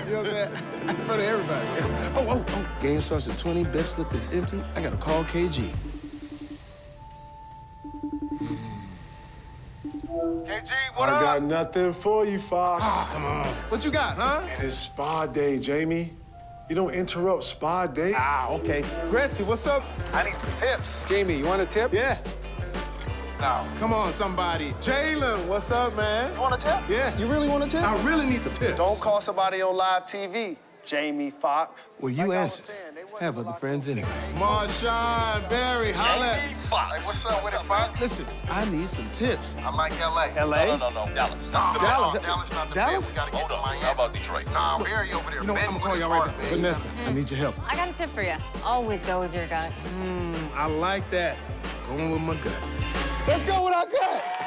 You know what I'm saying? In front of everybody. Oh. Game starts at 20, bet slip is empty. I gotta call KG. KG, what up? I got nothing for you, Fox. Come on. What you got, huh? It is spa day, Jamie. You don't interrupt spa day. Okay. Gracie, what's up? I need some tips. Jamie, you want a tip? Yeah. No. Come on, somebody. Jalen, what's up, man? You want a tip? Yeah. You really want a tip? I really need some tips. Don't call somebody on live TV, Jamie Foxx. Well, you answered. Have other friends anyway. Marshawn, Barry, holla. Jamie Foxx. Hey, what's up with it, Fox? Listen, I need some tips. I'm like LA. LA? No, Dallas. Dallas? Dallas not the Dallas? fit. We gotta get to Miami. How about Detroit? Nah, Barry over there. You know what? I'm gonna call y'all right now. Vanessa, I need your help. I got a tip for you. Always go with your gut. I like that. Going with my gut. Let's go with our gut.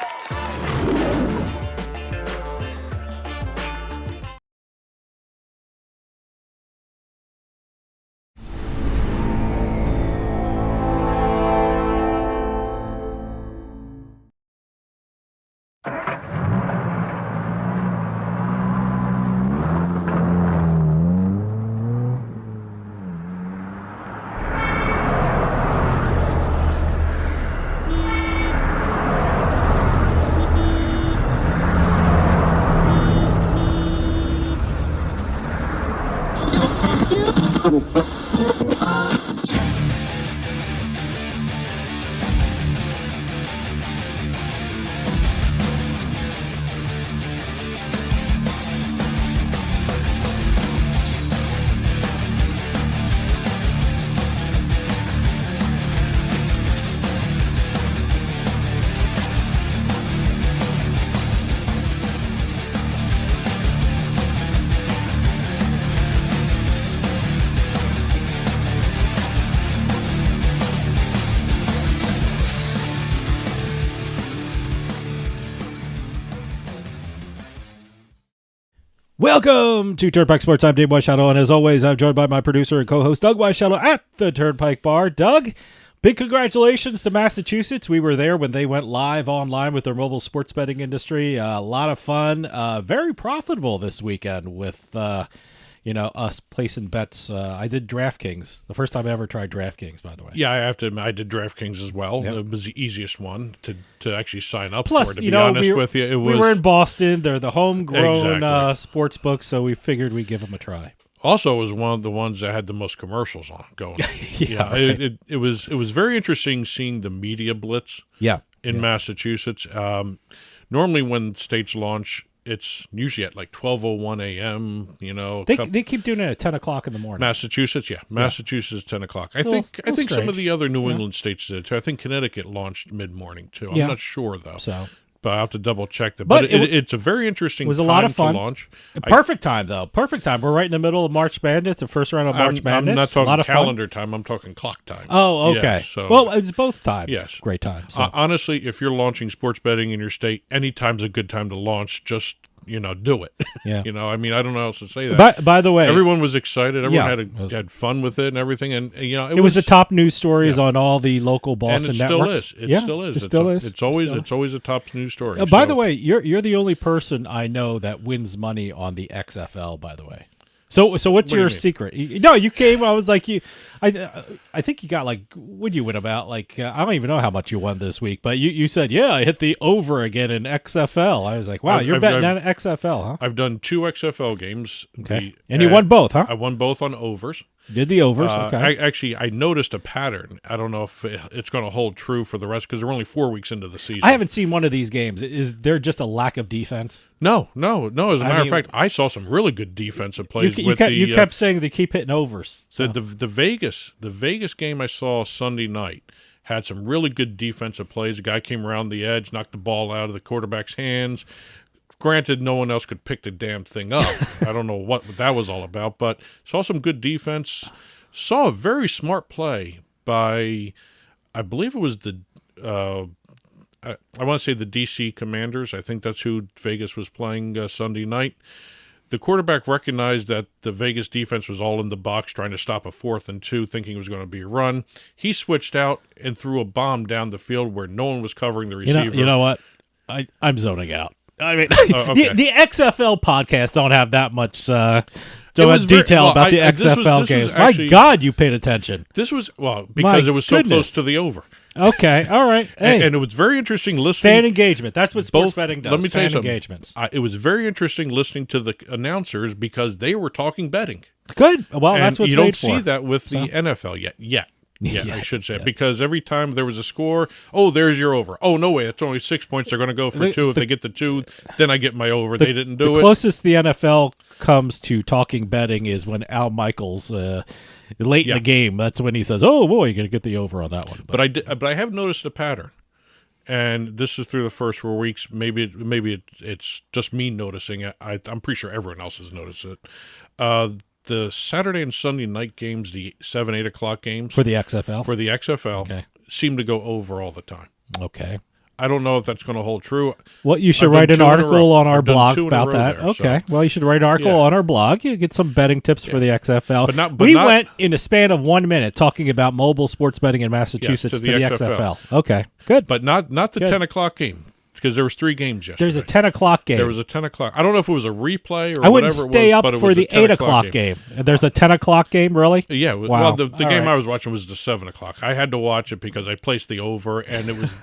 Welcome to Turnpike Sports. I'm David Weischadle, and as always, I'm joined by my producer and co-host, Doug Weischadle, at the Turnpike Bar. Doug, big congratulations to Massachusetts. We were there when they went live online with their mobile sports betting industry. A lot of fun, very profitable this weekend with, us placing bets. I did DraftKings, the first time I ever tried DraftKings, by the way. Yeah, I have to admit, I did DraftKings as well. Yep. It was the easiest one to actually sign up Plus, for, to be honest with you. We were in Boston. They're the homegrown Exactly. sports book, so we figured we'd give them a try. Also, it was one of the ones that had the most commercials on going. Right. It was very interesting seeing the media blitz in Massachusetts. Normally when states launch, it's usually at like 12:01 a.m., They keep doing it at 10 o'clock in the morning. Massachusetts, Massachusetts, 10 o'clock. I think some strange. of the other New England states did too. I think Connecticut launched mid-morning too. I'm not sure though. So, but I'll have to double check that. But But it's a very interesting. it was a time lot of fun. to launch. Perfect time, though. Perfect time. We're right in the middle of March Madness, the first round of March Madness. I'm not a lot talking of calendar time. I'm talking clock time. Oh, okay. Yeah, so, well, it's both times. Yes. Great time. So. Honestly, if you're launching sports betting in your state, any time's a good time to launch. Just do it. Yeah. I mean, I don't know how else to say that. By the way, everyone was excited. Everyone Yeah. had fun with it and everything. And it was the top news stories on all the local Boston and it networks. still is. It still is. It still is. It's always a top news story. By the way, you're the only person I know that wins money on the XFL. By the way, so what's do you your mean? secret? No, you came. I was like I think you got would you win about I don't even know how much you won this week, but you said I hit the over again in XFL. I was like, wow, you're betting on XFL, huh? I've done 2 XFL games. Okay, and you won both, huh? I won both on overs. Did the overs? Okay. I noticed a pattern. I don't know if it's going to hold true for the rest because we're only 4 weeks into the season. I haven't seen one of these games. Is there just a lack of defense? No. As a matter of fact, I saw some really good defensive plays. You kept saying they keep hitting overs. So. The Vegas game I saw Sunday night had some really good defensive plays. A guy came around the edge, knocked the ball out of the quarterback's hands. Granted, no one else could pick the damn thing up. I don't know what that was all about, but saw some good defense. Saw a very smart play by, I believe it was I want to say the DC Commanders. I think that's who Vegas was playing Sunday night. The quarterback recognized that the Vegas defense was all in the box trying to stop a 4th and 2, thinking it was going to be a run. He switched out and threw a bomb down the field where no one was covering the receiver. You know what? I'm zoning out. I mean, okay. the XFL podcasts don't have that much detail about the XFL games. My God, you paid attention. This was, because it was so close to the over. Okay, all right. Hey. And it was very interesting listening. Fan engagement. That's what sports betting does. Let me tell you something. Engagements. It was very interesting listening to the announcers because they were talking betting. Good. Well, that's what you don't see that with the NFL yet. Yeah, I should say. Because every time there was a score, there's your over. Oh, no way, it's only 6 points. They're going to go for 2. If they get the 2, then I get my over. They didn't do it. The closest the NFL comes to talking betting is when Al Michaels, late in the game, that's when he says, oh, boy, you're going to get the over on that one. But I have noticed a pattern. And this is through the first 4 weeks. Maybe it's just me noticing it. I'm pretty sure everyone else has noticed it. The Saturday and Sunday night games, the 7, 8 o'clock games. For the XFL? For the XFL, seem to go over all the time. Okay. I don't know if that's going to hold true. Well, you should write an article on our blog about that. Okay. Well, you should write an article on our blog. You get some betting tips for the XFL. We went in a span of 1 minute talking about mobile sports betting in Massachusetts to the XFL. Okay. Good. But not the 10 o'clock game. Because there was 3 games yesterday. There's a 10 o'clock game. There was a 10 o'clock. I don't know if it was a replay or I wouldn't whatever it was. stay up but it for was the 8 o'clock game. And there's a 10 o'clock game, really? Yeah. Wow. Well, the game I was watching was the 7 o'clock. I had to watch it because I placed the over, and it was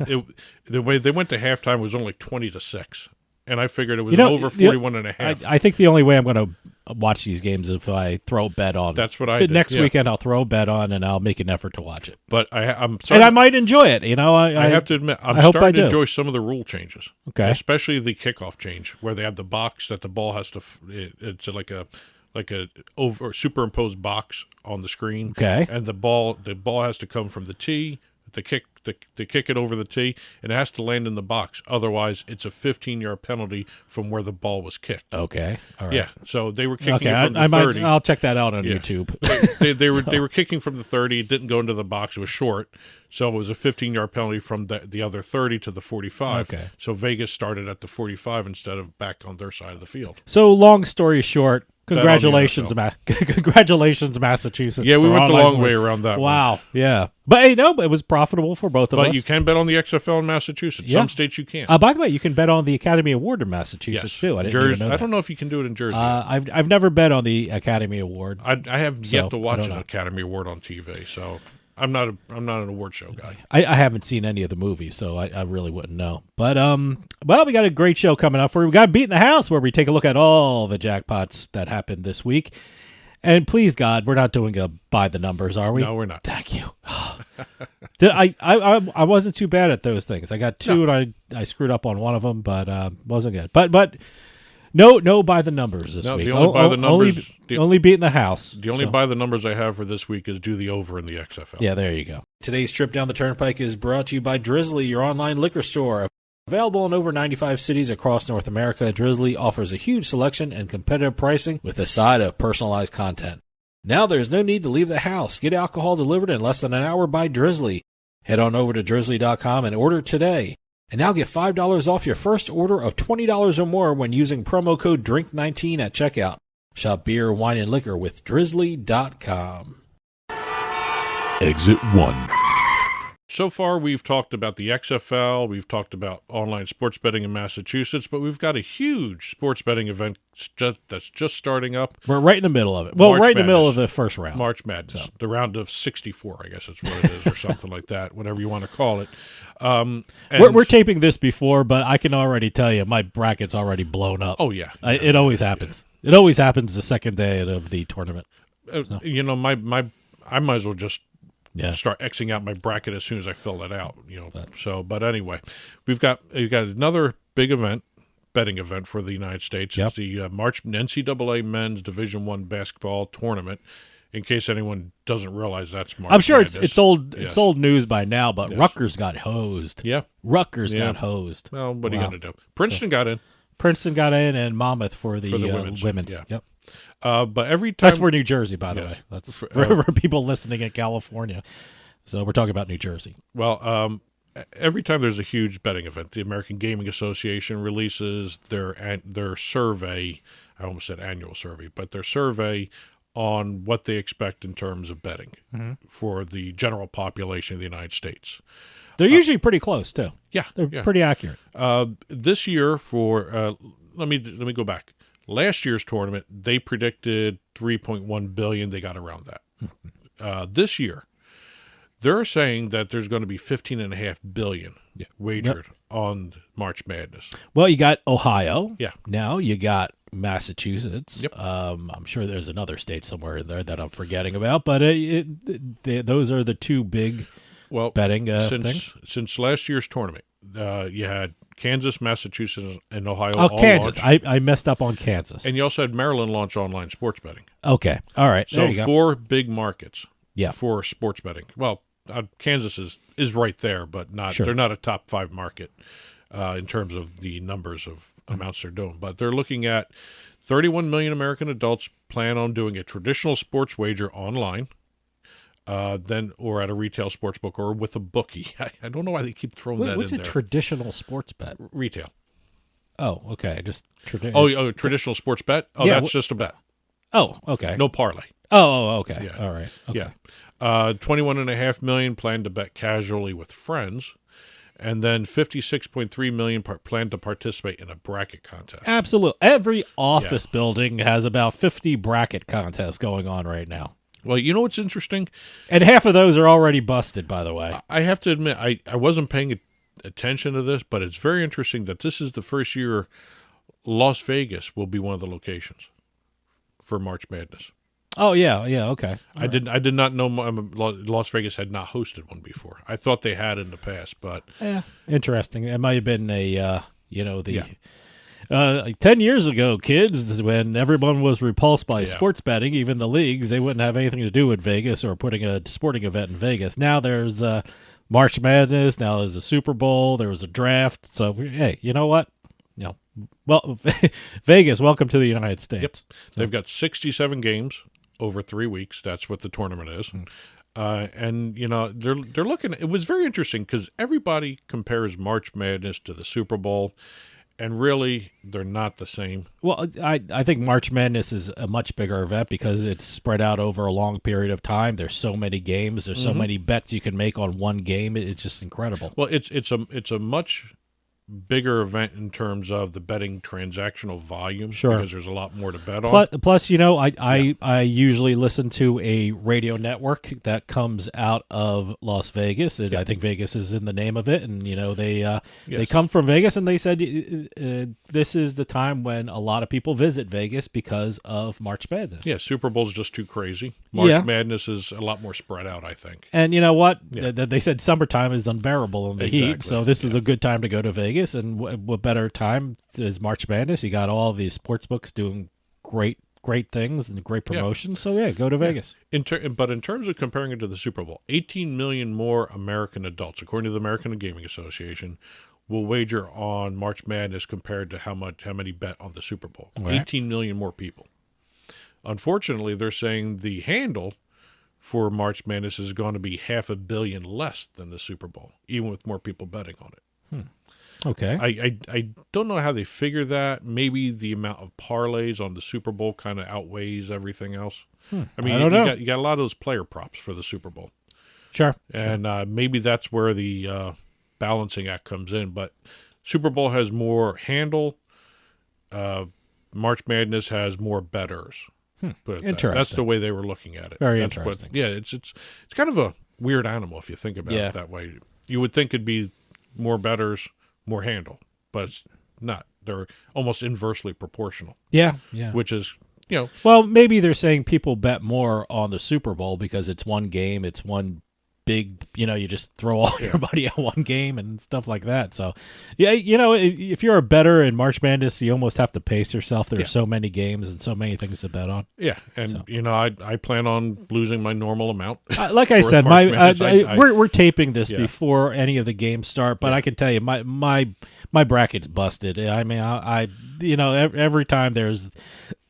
the way they went to halftime was only 20-6. And I figured it was over 41.5. I think the only way I'm going to watch these games is if I throw a bet on. That's what I did. Next weekend I'll throw a bet on and I'll make an effort to watch it. But I'm sorry. And I might enjoy it. I have to admit, I'm starting to enjoy some of the rule changes. Okay. Especially the kickoff change where they have the box that the ball has to. It's like a over superimposed box on the screen. Okay. And the ball has to come from the tee. To kick it over the tee, and it has to land in the box. Otherwise, it's a 15-yard penalty from where the ball was kicked. Okay, all right. Yeah, so they were kicking it from the 30. I'll check that out on YouTube. They were kicking from the 30. It didn't go into the box. It was short, so it was a 15-yard penalty from the other 30 to the 45. Okay. So Vegas started at the 45 instead of back on their side of the field. So long story short, congratulations, congratulations, Massachusetts. Yeah, we went the long way around that. Wow, yeah. But hey, no, it was profitable for both of us. But you can bet on the XFL in Massachusetts. Yeah. Some states you can't. By the way, you can bet on the Academy Award in Massachusetts too. I didn't even know that. I don't know if you can do it in Jersey. I've never bet on the Academy Award. I have yet to watch an Academy Award on TV, so I'm not an award show guy. I haven't seen any of the movies, so I really wouldn't know. But well, we got a great show coming up for you. We got Beatin the House, where we take a look at all the jackpots that happened this week. And please, God, we're not doing a by the numbers, are we? No, we're not. Thank you. I wasn't too bad at those things. I got 2, and I screwed up on one of them, but wasn't good. But no by the numbers this week. The only by the numbers, only Beatin the House. The only by the numbers I have for this week is do the over in the XFL. Yeah, there you go. Today's trip down the Turnpike is brought to you by Drizzly, your online liquor store. Available in over 95 cities across North America, Drizzly offers a huge selection and competitive pricing with a side of personalized content. Now there's no need to leave the house. Get alcohol delivered in less than an hour by Drizzly. Head on over to drizzly.com and order today. And now get $5 off your first order of $20 or more when using promo code DRINK19 at checkout. Shop beer, wine, and liquor with drizzly.com. Exit 1. So far, we've talked about the XFL, we've talked about online sports betting in Massachusetts, but we've got a huge sports betting event that's just starting up. We're right in the middle of it. Well, right in the middle of the first round. March Madness, the round of 64, I guess that's what it is, or something like that, whatever you want to call it. We're taping this before, but I can already tell you my bracket's already blown up. Oh, yeah. It always happens. Yeah. It always happens the second day of the tournament. I might as well just start Xing out my bracket as soon as I fill it out. But anyway, we've got another big betting event for the United States. Yep. It's the March NCAA Men's Division I basketball tournament. In case anyone doesn't realize that's March. I'm sure Madness. it's old news by now, but Rutgers got hosed. Yeah, Rutgers got hosed. Well, what are you going to do? Princeton got in. Princeton got in, and Monmouth for the women's. Yeah. Yep. But every time that's for New Jersey, by the way. That's for people listening in California. So we're talking about New Jersey. Well, every time there's a huge betting event, the American Gaming Association releases their survey. I almost said annual survey, but their survey on what they expect in terms of betting for the general population of the United States. They're usually pretty close too. Yeah, they're pretty accurate. This year, for let me go back. Last year's tournament, they predicted 3.1 billion. They got around that. This year, they're saying that there's going to be 15.5 billion wagered on March Madness. Well, you got Ohio. Yeah. Now you got Massachusetts. Yep. I'm sure there's another state somewhere in there that I'm forgetting about, but those are the two big betting things. Since last year's tournament, you had Kansas, Massachusetts, and Ohio. Oh, all Kansas. launch. I messed up on Kansas. And you also had Maryland launch online sports betting. Okay. All right. So there you go. 4 big markets Yeah. for sports betting. Well, Kansas is right there, but not. Sure. They're not a top 5 market in terms of the numbers of amounts they're doing. But they're looking at 31 million American adults plan on doing a traditional sports wager online, or at a retail sports book or with a bookie. I don't know why they keep throwing that What's in a there. traditional sports bet? Retail. Oh, okay. Just traditional. Traditional sports bet? Oh, Yeah, that's just a bet. Oh, okay. No parlay. Oh, okay. Yeah. All right. Okay. Yeah. 21.5 million plan to bet casually with friends. And then 56.3 million plan to participate in a bracket contest. Absolutely. Every office building has about 50 bracket contests going on right now. Well, you know what's interesting? And half of those are already busted, by the way. I have to admit, I wasn't paying attention to this, but it's very interesting that this is the first year Las Vegas will be one of the locations for March Madness. Oh, yeah, okay. I did not know Las Vegas had not hosted one before. I thought they had in the past, but Yeah, interesting. It might have been like 10 years ago, kids, when everyone was repulsed by sports betting, even the leagues, they wouldn't have anything to do with Vegas or putting a sporting event in Vegas. Now there's March Madness. Now there's a Super Bowl. There was a draft. So, hey, you know what? Well, Vegas, welcome to the United States. Yep. They've got 67 games over 3 weeks. That's what the tournament is. And, they're looking – it was very interesting because everybody compares March Madness to the Super Bowl, and really they're not the same. Well, I think March Madness is a much bigger event because it's spread out over a long period of time. There's so many games. There's so many bets you can make on one game. It's just incredible. Well, it's a much bigger event in terms of the betting transactional volume because there's a lot more to bet on. Plus, I usually listen to a radio network that comes out of Las Vegas. I think Vegas is in the name of it, and they come from Vegas, and they said this is the time when a lot of people visit Vegas because of March Madness. Yeah, Super Bowl's just too crazy. March Madness is a lot more spread out, I think. And you know what? They said summertime is unbearable in the heat, so this is a good time to go to Vegas. And what better time is March Madness? You got all these sports books doing great things and great promotions. So, go to Vegas. But in terms of comparing it to the Super Bowl, 18 million more American adults, according to the American Gaming Association, will wager on March Madness compared to how many bet on the Super Bowl. Right. 18 million more people. Unfortunately, they're saying the handle for March Madness is going to be 500 million less than the Super Bowl, even with more people betting on it. Okay. I don't know how they figure that. Maybe the amount of parlays on the Super Bowl kind of outweighs everything else. I mean, I don't know. You got a lot of those player props for the Super Bowl. Sure. And maybe that's where the balancing act comes in. But Super Bowl has more handle. March Madness has more bettors. Interesting. That's the way they were looking at it. Very interesting. It's kind of a weird animal if you think about it that way. You would think it'd be more bettors, more handle, but it's not. They're almost inversely proportional. Yeah. Which is, Well, maybe they're saying people bet more on the Super Bowl because it's one game, it's one big, you just throw all your money at one game and stuff like that. So, if you're a bettor in March Madness, you almost have to pace yourself. There are so many games and so many things to bet on. Yeah, and I plan on losing my normal amount. Like I said, we're taping this before any of the games start, but I can tell you my bracket's busted. I mean, every time there's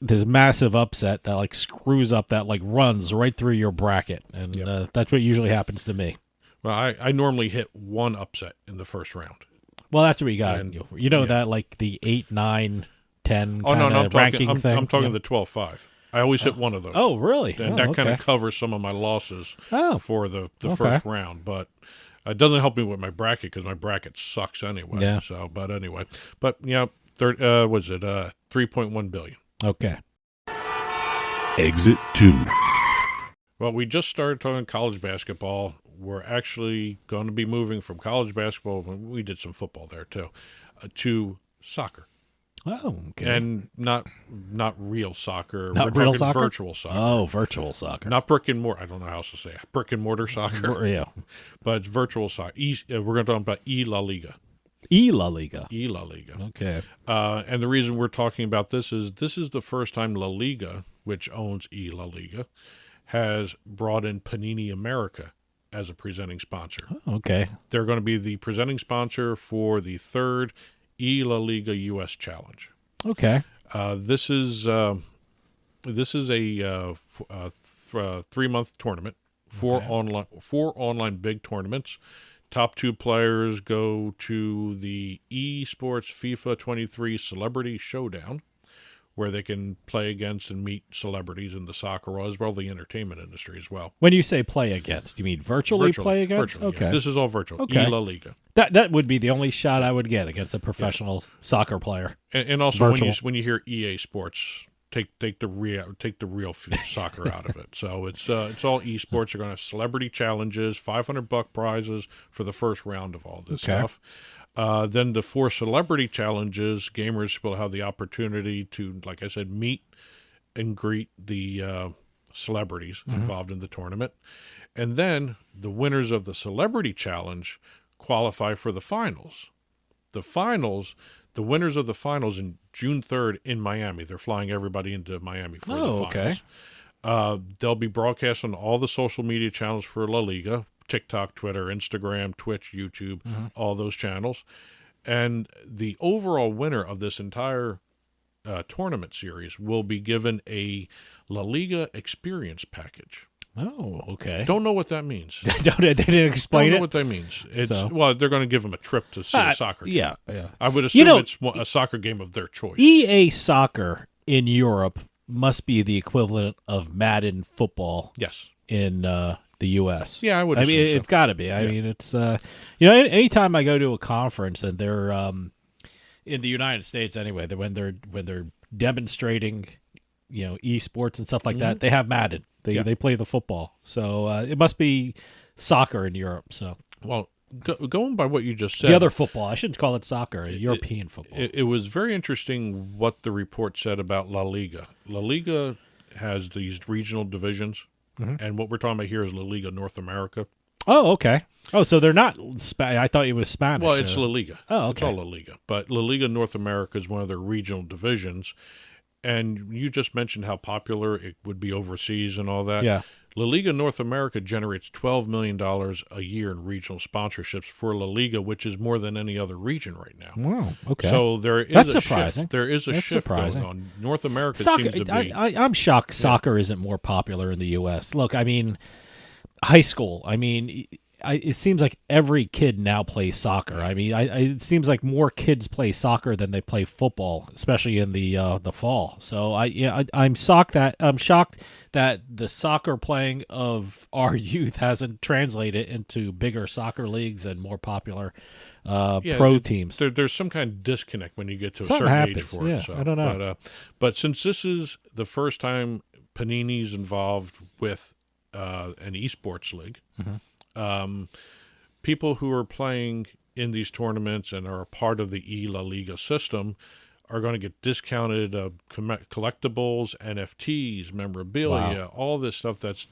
this massive upset that screws up that runs right through your bracket, and that's what usually happens to me. Well, I normally hit one upset in the first round. Well, that's what you got. And, that the 8, 9, 10 ranking thing. I'm talking the 12-5. I always hit one of those. Oh, really? And that kind of covers some of my losses for the first round, but it doesn't help me with my bracket because my bracket sucks anyway. Yeah. So, but anyway, 3.1 billion. Okay. Exit 2. Well, we just started talking college basketball. We're actually going to be moving from college basketball, we did some football there too, to soccer. Oh, okay. And not real soccer. Not We're real talking soccer? virtual soccer. Oh, virtual soccer. Not brick and mortar. I don't know how else to say it. Brick and mortar soccer. Yeah. But it's virtual soccer. We're going to talk about eLaLiga. eLaLiga. eLaLiga. Okay. And the reason we're talking about this is the first time La Liga, which owns eLaLiga, has brought in Panini America as a presenting sponsor. Oh, okay. They're going to be the presenting sponsor for the third eLaLiga U.S. Challenge. Okay. This is a 3-month tournament, four online big tournaments. Top 2 players go to the eSports FIFA 23 Celebrity Showdown, where they can play against and meet celebrities in the soccer as well, the entertainment industry as well. When you say play against, you mean virtually play against? Virtually, okay. yeah. This is all virtual. Okay. eLaLiga. That would be the only shot I would get against a professional soccer player. And also Virtual. when you hear EA Sports, take the real soccer out of it. So it's all esports. They're going to have celebrity challenges, $500 prizes for the first round of all this stuff. Then the 4 celebrity challenges, gamers will have the opportunity to, like I said, meet and greet the celebrities involved in the tournament. And then the winners of the celebrity challenge qualify for the finals. The winners of the finals in June 3rd in Miami. They're flying everybody into Miami for the finals. Okay. They'll be broadcast on all the social media channels for La Liga. TikTok, Twitter, Instagram, Twitch, YouTube, all those channels. And the overall winner of this entire tournament series will be given a La Liga experience package. Oh, okay. Don't know what that means. They didn't explain Don't know it? what that means. It's So- Well, they're going to give them a trip to see a soccer game. Yeah. I would assume know- it's a soccer game of their choice. EA Soccer in Europe must be the equivalent of Madden football Yes. in the U.S. Yeah, I would I mean, assume so. it's got to be. I mean, it's anytime I go to a conference and they're in the United States anyway, when they're demonstrating, esports and stuff like that, they have Madden. They play the football, so it must be soccer in Europe. So Well, going by what you just said, the other football, I shouldn't call it soccer, European football. it was very interesting what the report said about La Liga. La Liga has these regional divisions, and what we're talking about here is La Liga North America. Oh, okay. Oh, so they're not. I thought it was Spanish. Well, it's La Liga. Oh, It's okay. all La Liga. But La Liga North America is one of their regional divisions. And you just mentioned how popular it would be overseas and all that. Yeah. La Liga North America generates $12 million a year in regional sponsorships for La Liga, which is more than any other region right now. Wow. Okay. So there is That's a surprising. shift. There is a That's shift surprising. going on. North America Soccer, seems to be. I'm shocked soccer isn't more popular in the U.S. Look, I mean, high school. I mean, it seems like every kid now plays soccer. I mean, it seems like more kids play soccer than they play football, especially in the fall. So I'm shocked that the soccer playing of our youth hasn't translated into bigger soccer leagues and more popular pro teams. There's some kind of disconnect when you get to Something a certain happens, age for yeah, it. So, I don't know. But since this is the first time Panini's involved with an esports league, people who are playing in these tournaments and are a part of the eLaLiga system are going to get discounted collectibles, NFTs, memorabilia, all this stuff that's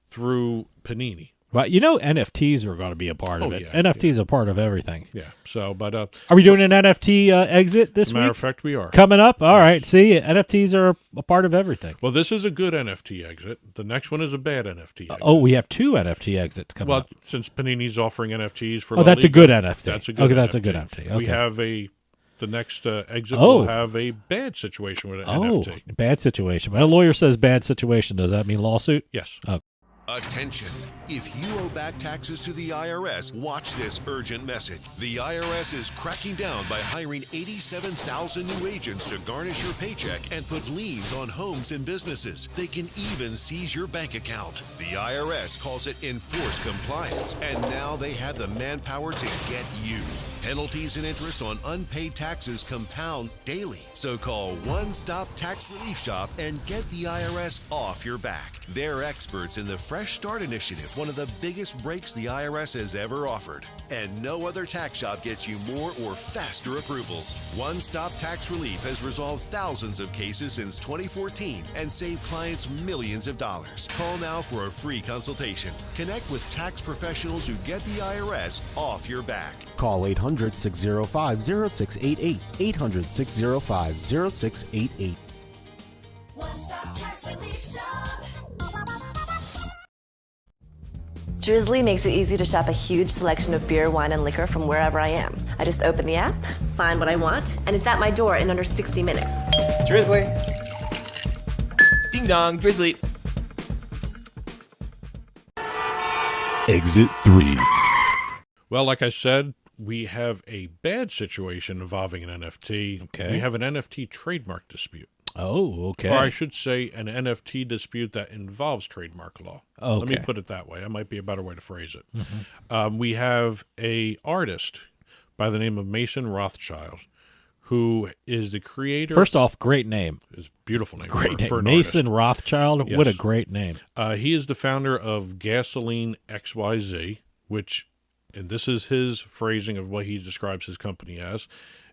through Panini. Well, NFTs are going to be a part of it. yeah, NFTs are a part of everything. Yeah. So, but Are we doing an NFT exit this matter week? of fact, we are. Coming up? All right. See, NFTs are a part of everything. Well, this is a good NFT exit. The next one is a bad NFT exit. Oh, we have 2 NFT exits coming Well, up. since Panini's offering NFTs for Oh, that's a LaLiga, good NFT. That's a good Okay, NFT. that's a good NFT. Okay. We have the next exit Oh. will have a bad situation with an Oh, NFT. bad situation. When a lawyer says bad situation, does that mean lawsuit? Yes. Oh. Attention. If you owe back taxes to the IRS, watch this urgent message. The IRS is cracking down by hiring 87,000 new agents to garnish your paycheck and put liens on homes and businesses. They can even seize your bank account. The IRS calls it enforced compliance, and now they have the manpower to get you. Penalties and interest on unpaid taxes compound daily. So call One Stop Tax Relief Shop and get the IRS off your back. They're experts in the Fresh Start Initiative, one of the biggest breaks the IRS has ever offered. And no other tax shop gets you more or faster approvals. One Stop Tax Relief has resolved thousands of cases since 2014 and saved clients millions of dollars. Call now for a free consultation. Connect with tax professionals who get the IRS off your back. Call 800-605-0688. 800-605-0688. One Stop Tax Relief Shop. Drizzly makes it easy to shop a huge selection of beer, wine, and liquor from wherever I am. I just open the app, find what I want, and it's at my door in under 60 minutes. Drizzly. Ding dong, Drizzly. Exit 3. Well, like I said, we have a bad situation involving an NFT. Okay. We have an NFT trademark dispute. Oh, okay. Or I should say an NFT dispute that involves trademark law. Okay. Let me put it that way. That might be a better way to phrase it. Mm-hmm. We have a artist by the name of Mason Rothschild, who is the creator. First off, great name. Is beautiful name. Great name. For an Mason artist. Rothschild. Yes. What a great name. He is the founder of Gasoline XYZ, which, and this is his phrasing of what he describes his company as,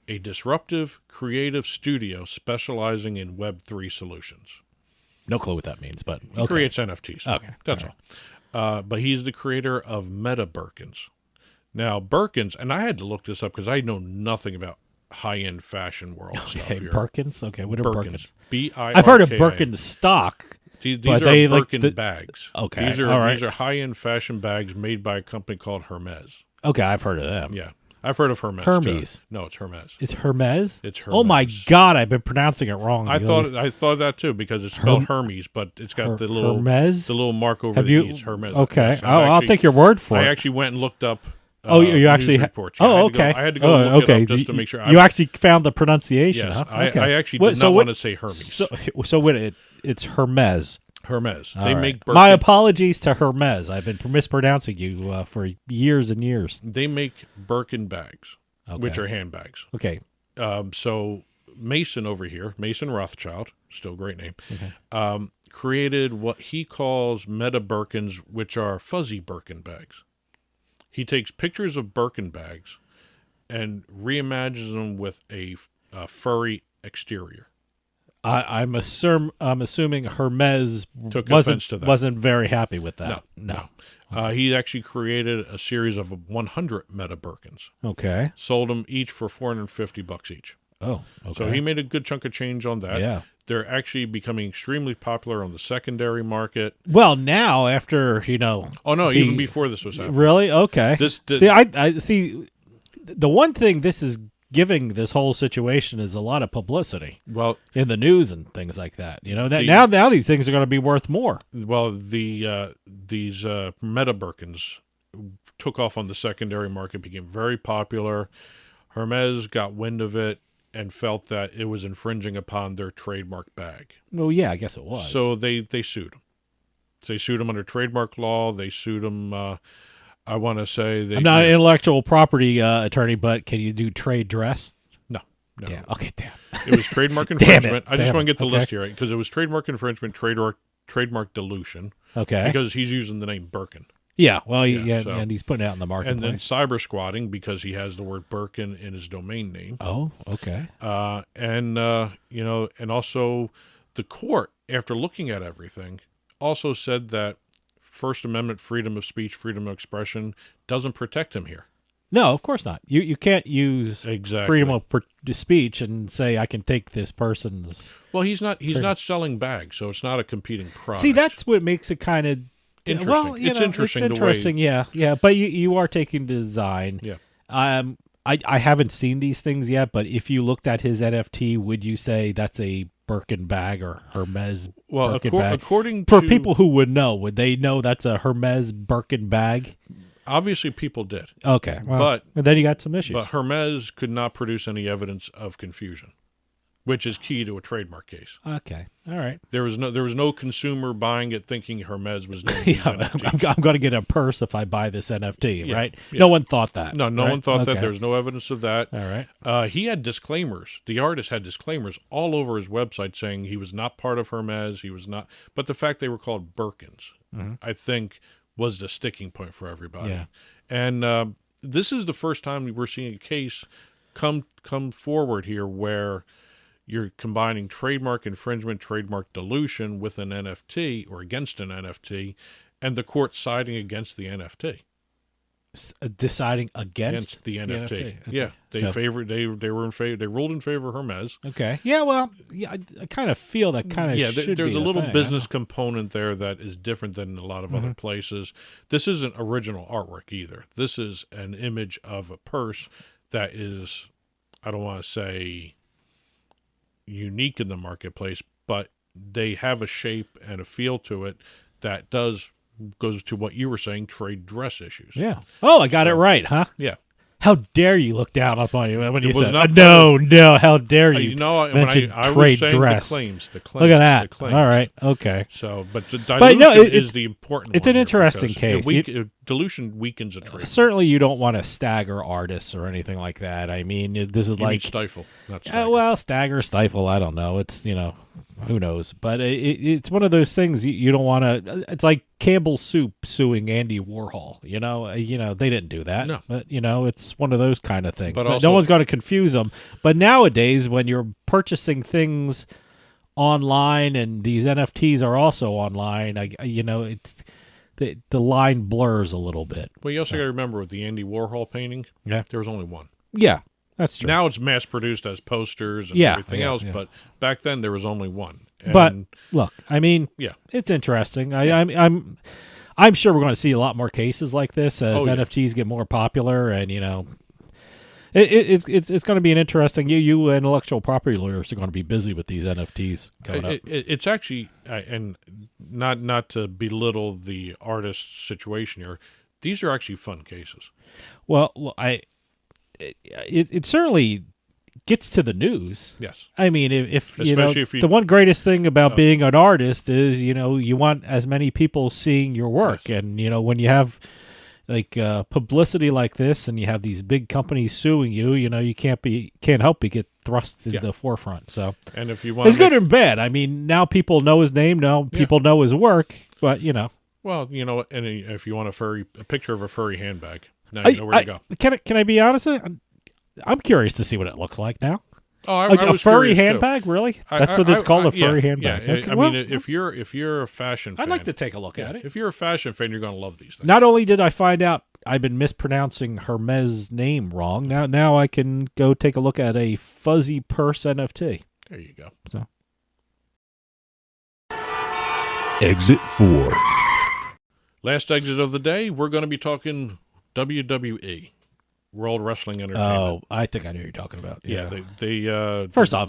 a disruptive, creative studio specializing in Web3 solutions. No clue what that means, but He creates NFTs. Okay. That's all. But he's the creator of Meta Birkins. Now, Birkins, and I had to look this up because I know nothing about high-end fashion world stuff Okay, here. Birkins? Okay, what are Birkins? B-I-R-K-I-N. I've heard of Birkenstock. These but are they Birkin like bags. Okay, These are all right. these are high-end fashion bags made by a company called Hermes. Okay, I've heard of them. Yeah. I've heard of Hermes. Hermes. Too. No, it's Hermes. It's Hermes? It's Hermes. Oh my God, I've been pronouncing it wrong. I thought that too because it's spelled Hermes, but it's got the little Hermes? the little mark over Have the you? E's. Hermes. Okay, Yes, I'll take your word for it. I actually went and looked up. You actually? news reports. Yeah, okay. I had to go look it up just to make sure. You actually found the pronunciation. Yes, huh? I actually did So not what- want to say Hermes. So what? It's Hermes. Hermes. All They right. make My Birkin, apologies to Hermes. I've been mispronouncing you for years and years. They make Birkin bags, which Okay. are handbags. Okay. So Mason over here, Mason Rothschild, still a great name, created what he calls Meta Birkins, which are fuzzy Birkin bags. He takes pictures of Birkin bags and reimagines them with a furry exterior. I'm assuming Hermes Took offense to that. wasn't very happy with that. No. He actually created a series of 100 Meta Birkins. Okay. Sold them each for $450 each. Oh, okay. So he made a good chunk of change on that. Yeah. They're actually becoming extremely popular on the secondary market. Well, now after Oh no, even before this was happening. Really? Okay. See, I see. The one thing this is giving this whole situation is a lot of publicity. Well, in the news and things like that. Now these things are going to be worth more. Well, these Meta Birkins took off on the secondary market, became very popular. Hermes got wind of it and felt that it was infringing upon their trademark bag. Well, yeah, I guess it was. So they sued him. They sued him under trademark law. They sued him. I want to say I'm not an intellectual property attorney, but can you do trade dress? No. Yeah. Okay. Damn. It was trademark Damn infringement. it. I just Damn want to it. get the Okay. list here, right? Because it was trademark infringement, trademark dilution. Okay. Because he's using the name Birkin. Yeah. Well, Yeah, so- and he's putting it out in the marketplace. And then cyber squatting because he has the word Birkin in his domain name. Oh, okay. And also the court, after looking at everything, also said that First Amendment freedom of speech, freedom of expression doesn't protect him here. No, of course not. You can't use Exactly. freedom of speech and say I can take this person's. Well, he's not selling bags, so it's not a competing product. See, that's what makes it kind of interesting. Well, It's interesting. It's interesting, yeah. But you are taking design. Yeah. I haven't seen these things yet, but if you looked at his NFT, would you say that's a Birkin bag or Hermes Birkin bag? According for to people who would know, would they know that's a Hermes Birkin bag? Obviously, people did. Okay, well, but and then you got some issues. But Hermes could not produce any evidence of confusion. which is key to a trademark case. Okay. All right. There was no consumer buying it thinking Hermes was named Yeah, NFTs. I'm going to get a purse if I buy this NFT, Yeah, right? yeah. No one thought that. No right? one thought that. Okay. There's no evidence of that. All right. He had disclaimers. The artist had disclaimers all over his website saying he was not part of Hermes. He was not. But the fact they were called Birkins, I think, was the sticking point for everybody. Yeah. And this is the first time we're seeing a case come forward here where you're combining trademark infringement, trademark dilution with an NFT or against an NFT, and the court siding against the NFT. Deciding against the NFT. Okay. Yeah, they So- favored. They were in favor. They ruled in favor of Hermes. Okay. Yeah. Well. Yeah. I kind of feel that kind of. Yeah, should there's be a little thing. business component there that is different than a lot of other places. This isn't original artwork either. This is an image of a purse that is, I don't want to say unique in the marketplace, but they have a shape and a feel to it that goes to what you were saying, trade dress issues. Yeah. Oh, I got it right, huh? Yeah. How dare you look down upon you when you It was said, not no, how dare you? You know, when mention I was trade saying dress. the claims. Look at that. The claims. All right. Okay. So, but the dilution no, is the important it's one an here interesting because case. Dilution weakens a trade. Certainly, you don't want to stagger artists or anything like that. I mean, this is You like need stifle, not stagger. well, stagger, stifle. I don't know. It's who knows. But it's one of those things you don't want to. It's like Campbell Soup suing Andy Warhol. They didn't do that. No. But it's one of those kind of things. But No also- one's going to confuse them. But nowadays, when you're purchasing things online and these NFTs are also online, it's. The line blurs a little bit. Well, you also got to remember with the Andy Warhol painting, Yeah. there was only one. Yeah, that's true. Now it's mass produced as posters and Yeah, everything yeah, else, yeah. but back then there was only one. And But look, I mean, yeah, it's interesting. I'm sure we're going to see a lot more cases like this as NFTs get more popular, and it's going to be an interesting. You intellectual property lawyers are going to be busy with these NFTs coming up. It's actually, and not to belittle the artist's situation here, these are actually fun cases. Well, it certainly gets to the news. Yes. I mean, if Especially if you- the one greatest thing about being an artist is, you want as many people seeing your work. Yes. And, when you have like publicity like this and you have these big companies suing you, you can't help but get thrust to the forefront. So And if you want it's good and bad. I mean, now people know his name. Now people know his work, but well, and if you want a picture of a furry handbag, now you know where to go. Can I be honest? I'm curious to see what it looks like now. Oh, I a was furry curious, too. handbag, really? That's what it's called, a furry handbag. Yeah, Okay, I well, mean, if you're a fashion fan, I'd like to take a look at it. If you're a fashion fan, you're going to love these things. Not only did I find out I've been mispronouncing Hermes' name wrong, now I can go take a look at a fuzzy purse NFT. There you go. So Exit 4. Last exit of the day, we're going to be talking WWE, World Wrestling Entertainment. Oh, I think I know what you're talking about. Yeah, they First off,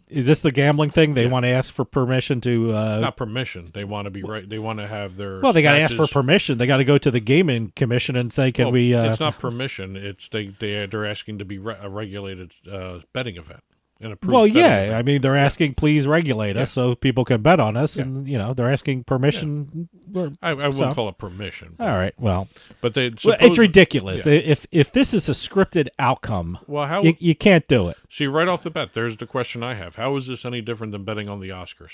is this the gambling thing? They want to ask for permission to not permission. They want to be right. They want to have their well, they got to ask for matches. permission. They got to go to the gaming commission and say, "Can Well, we?" It's not permission. It's they're asking to be a regulated betting event. An approved Well, betting yeah. event. I mean, they're asking, please regulate us so people can bet on us, Yeah. and they're asking permission. I wouldn't call it permission. All right. Well, but it's ridiculous. Yeah. If this is a scripted outcome, Well, how you can't do it. See, right off the bat, there's the question I have: how is this any different than betting on the Oscars?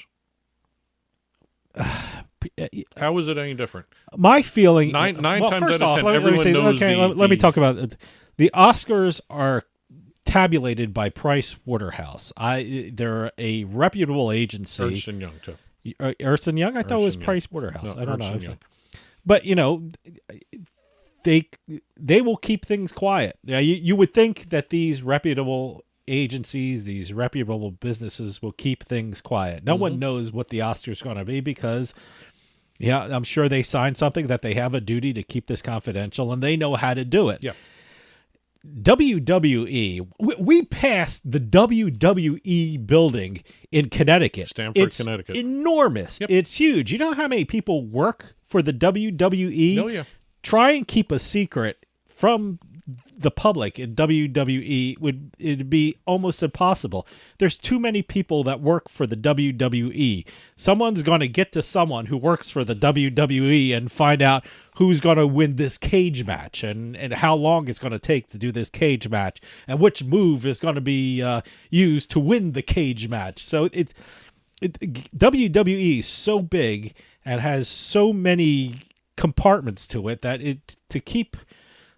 How is it any different? My feeling, Nine well, times first out of off, 10, let me everyone say, knows okay, let me talk about it. The Oscars are tabulated by Price Waterhouse. They're a reputable agency. Ernst and Young too. Ernst and Young. I thought it was Ernst and Price Young. Waterhouse. No, I don't Ernst know. and Young. But they will keep things quiet. Now, you would think that these reputable agencies, these reputable businesses will keep things quiet. No one knows what the Oscars are going to be because, I'm sure they signed something that they have a duty to keep this confidential, and they know how to do it. Yeah. WWE, we passed the WWE building in Connecticut. Stamford, Connecticut. Enormous. Yep. It's huge. You know how many people work for the WWE? Oh, yeah. Try and keep a secret from the public in WWE it'd be almost impossible. There's too many people that work for the WWE. Someone's going to get to someone who works for the WWE and find out who's going to win this cage match and how long it's going to take to do this cage match and which move is going to be used to win the cage match. So WWE is so big and has so many compartments to it that to keep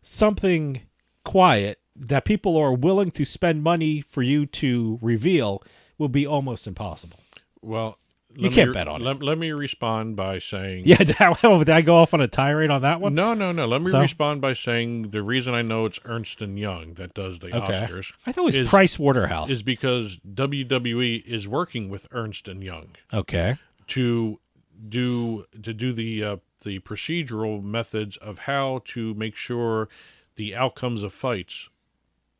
something quiet that people are willing to spend money for you to reveal will be almost impossible. Well, you can't bet on it. Let me respond by saying... Yeah, did I go off on a tirade on that one? No. Let me respond by saying the reason I know it's Ernst & Young that does the Oscars... I thought it was Price Waterhouse. ...is because WWE is working with Ernst & Young. Okay. To do the procedural methods of how to make sure the outcomes of fights,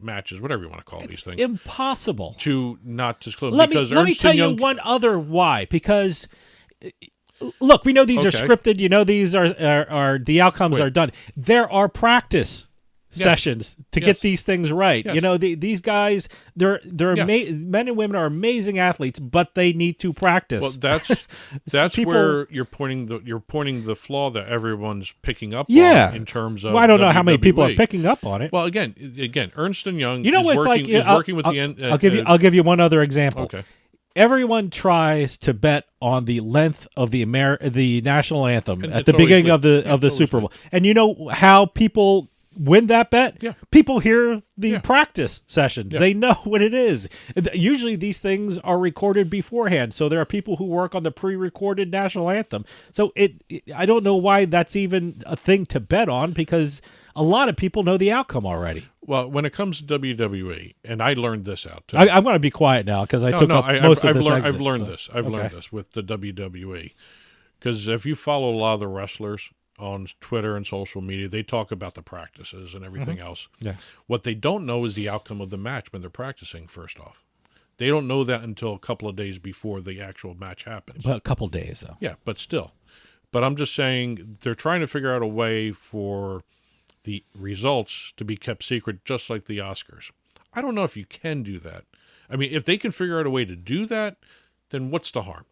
matches, whatever you want to call these things. Impossible. To not disclose. Let me tell you one other why. Because, look, we know these are scripted. You know these are the outcomes are done. There are practice sessions to get these things right. Yes. You know, these guys, they're men and women are amazing athletes, but they need to practice. Well, that's where you're pointing the flaw that everyone's picking up on in terms of. Well, I don't know WWE. how many people are picking up on it. Well, again, Ernst & Young. You know what it's like? Is working with I'll give you one other example. Okay. Everyone tries to bet on the length of the national anthem And at the beginning of the Super Bowl, and you know how people win that bet? Yeah. People hear the practice sessions. Yeah. They know what it is. Usually these things are recorded beforehand, so there are people who work on the pre-recorded national anthem. So I don't know why that's even a thing to bet on, because a lot of people know the outcome already. Well, when it comes to WWE, and I learned this out too. I'm going to be quiet now because I've learned this. I've learned this with the WWE, because if you follow a lot of the wrestlers on Twitter and social media, they talk about the practices and everything else. Yeah. What they don't know is the outcome of the match when they're practicing, first off. They don't know that until a couple of days before the actual match happens. But a couple days, though. Yeah, but still. But I'm just saying they're trying to figure out a way for the results to be kept secret, just like the Oscars. I don't know if you can do that. I mean, if they can figure out a way to do that, then what's the harm?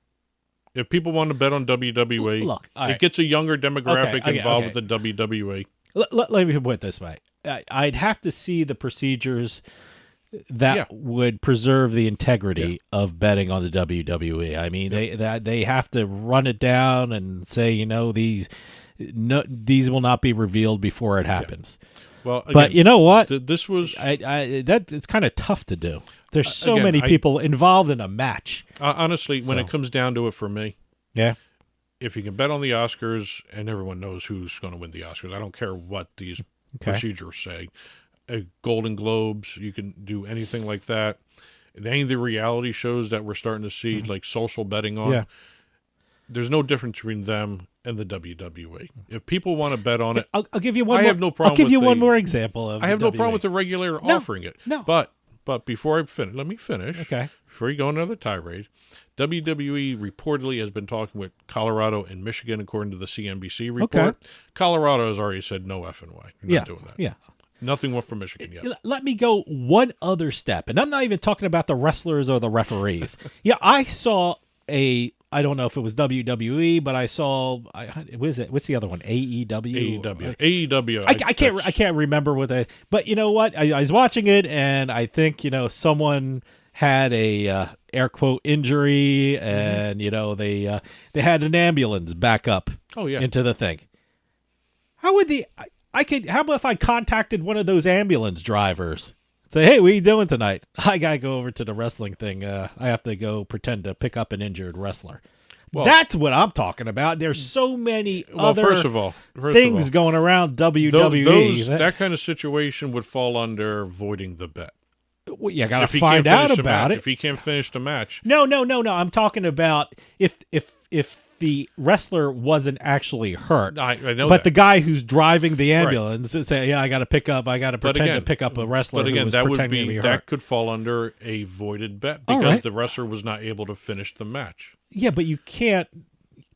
If people want to bet on WWE, look, it gets a younger demographic involved with the WWE. Let me put it this way. I'd have to see the procedures that would preserve the integrity of betting on the WWE. I mean, they have to run it down and say, you know, these will not be revealed before it happens. Yeah. Well, again, but you know what? This was it's kind of tough to do. There's so many people involved in a match. Honestly, when it comes down to it for me, if you can bet on the Oscars, and everyone knows who's going to win the Oscars, I don't care what these procedures say. Golden Globes, you can do anything like that. Any of the reality shows that we're starting to see, like social betting on, there's no difference between them and the WWE. If people want to bet on it, I'll give you one. I have no problem. I'll give you one more example of. I have no problem with the regulator offering it. No, but before I finish, let me finish. Okay. Before you go another tirade, WWE reportedly has been talking with Colorado and Michigan, according to the CNBC report. Okay. Colorado has already said no effing way. You're not doing that. Yeah. Nothing went from Michigan yet. Let me go one other step, and I'm not even talking about the wrestlers or the referees. I saw I don't know if it was WWE, but I saw. What's the other one? AEW. AEW. I can't remember what they. But you know what? I was watching it, and I think someone had a air quote injury, and they had an ambulance back up. Into the thing. How would how about if I contacted one of those ambulance drivers? Say, hey, what are you doing tonight? I got to go over to the wrestling thing. I have to go pretend to pick up an injured wrestler. Well, that's what I'm talking about. There's so many other things going around WWE. That kind of situation would fall under voiding the bet. Well, you got to find out about it. If he can't finish the match. No. I'm talking about if the wrestler wasn't actually hurt. I know but the guy who's driving the ambulance say, I got to pretend to pick up a wrestler. But again, that could fall under a voided bet because the wrestler was not able to finish the match. Yeah, but you can't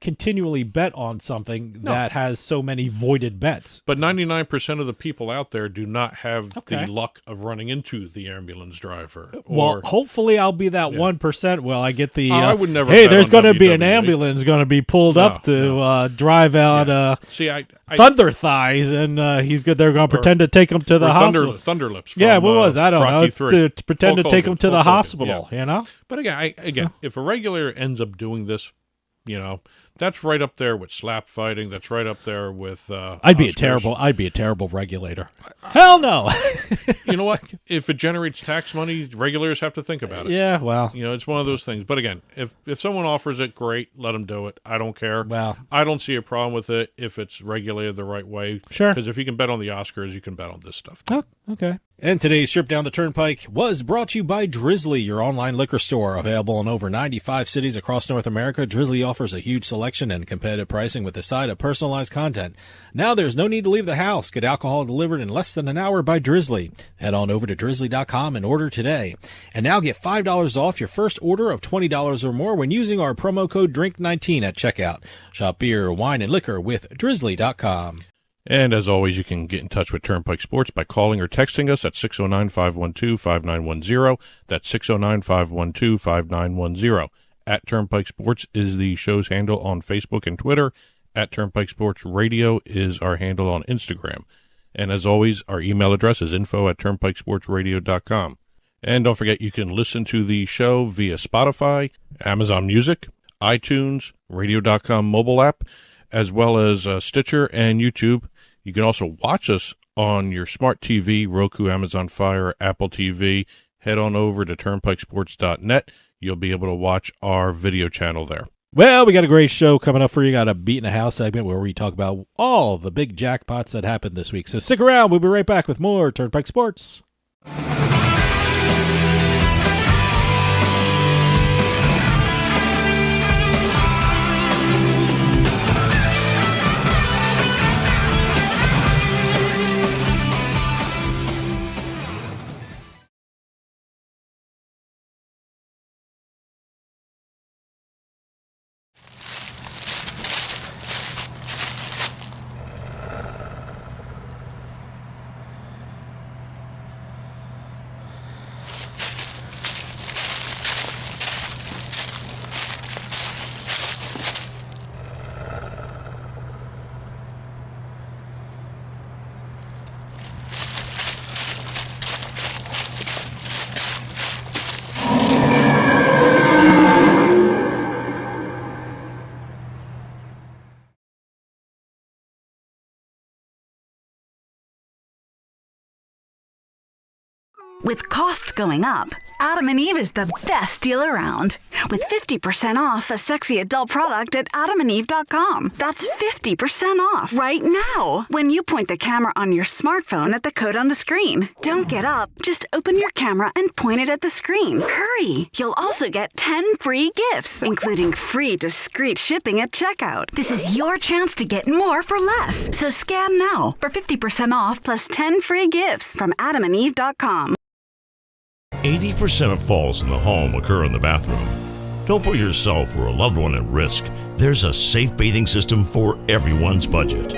continually bet on something that has so many voided bets. But 99% of the people out there do not have Okay. the luck of running into the ambulance driver. Well, hopefully I'll be that 1%. Well, I get the, I would never hey, bet there's on going to be an WWE. ambulance going to be pulled up to drive out See, I Thunder Thighs, and he's good. They're going to pretend to take him to the hospital. Thunder Lips. From, Yeah, what was I don't Rocky know. III. To pretend Hulk to take Hogan, him to the Hulk Hogan, hospital, yeah. you know? But again, if a regular ends up doing this, that's right up there with slap fighting. That's right up there with. I'd be Oscars. a terrible regulator. Hell no. You know what? If it generates tax money, regulators have to think about it. Yeah, well, it's one of those things. But again, if someone offers it, great, let them do it. I don't care. Well, I don't see a problem with it if it's regulated the right way. Sure. Because if you can bet on the Oscars, you can bet on this stuff. Oh, okay. And today's trip down the Turnpike was brought to you by Drizzly, your online liquor store. Available in over 95 cities across North America, Drizzly offers a huge selection and competitive pricing with a side of personalized content. Now there's no need to leave the house. Get alcohol delivered in less than an hour by Drizzly. Head on over to drizzly.com and order today. And now get $5 off your first order of $20 or more when using our promo code DRINK19 at checkout. Shop beer, wine, and liquor with drizzly.com. And as always, you can get in touch with Turnpike Sports by calling or texting us at 609-512-5910. That's 609-512-5910. At Turnpike Sports is the show's handle on Facebook and Twitter. At Turnpike Sports Radio is our handle on Instagram. And as always, our email address is info@turnpikesportsradio.com. And don't forget, you can listen to the show via Spotify, Amazon Music, iTunes, radio.com mobile app, as well as Stitcher and YouTube. You can also watch us on your smart TV, Roku, Amazon Fire, Apple TV. Head on over to turnpikesports.net. You'll be able to watch our video channel there. Well, we got a great show coming up for you. Got a Beatin The House segment where we talk about all the big jackpots that happened this week. So stick around. We'll be right back with more Turnpike Sports. With costs going up, Adam and Eve is the best deal around. With 50% off a sexy adult product at adamandeve.com. That's 50% off right now when you point the camera on your smartphone at the code on the screen. Don't get up. Just open your camera and point it at the screen. Hurry! You'll also get 10 free gifts, including free discreet shipping at checkout. This is your chance to get more for less. So scan now for 50% off plus 10 free gifts from adamandeve.com. 80% of falls in the home occur in the bathroom. Don't put yourself or a loved one at risk. There's a safe bathing system for everyone's budget.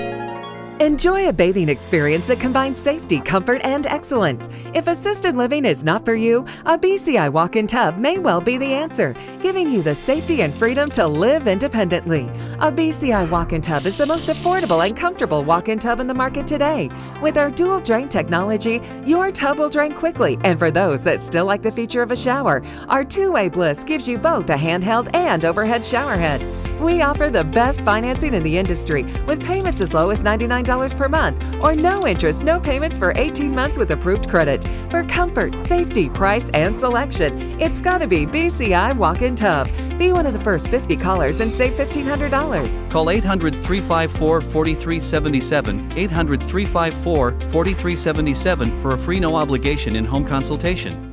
Enjoy a bathing experience that combines safety, comfort, and excellence. If assisted living is not for you, a BCI walk-in tub may well be the answer, giving you the safety and freedom to live independently. A BCI walk-in tub is the most affordable and comfortable walk-in tub in the market today. With our dual drain technology, your tub will drain quickly, and for those that still like the feature of a shower, our two-way bliss gives you both a handheld and overhead shower head. We offer the best financing in the industry with payments as low as $99 per month or no interest, no payments for 18 months with approved credit. For comfort, safety, price, and selection, it's gotta be BCI Walk-In Tub. Be one of the first 50 callers and save $1,500. Call 800-354-4377, 800-354-4377 for a free no obligation in-home consultation.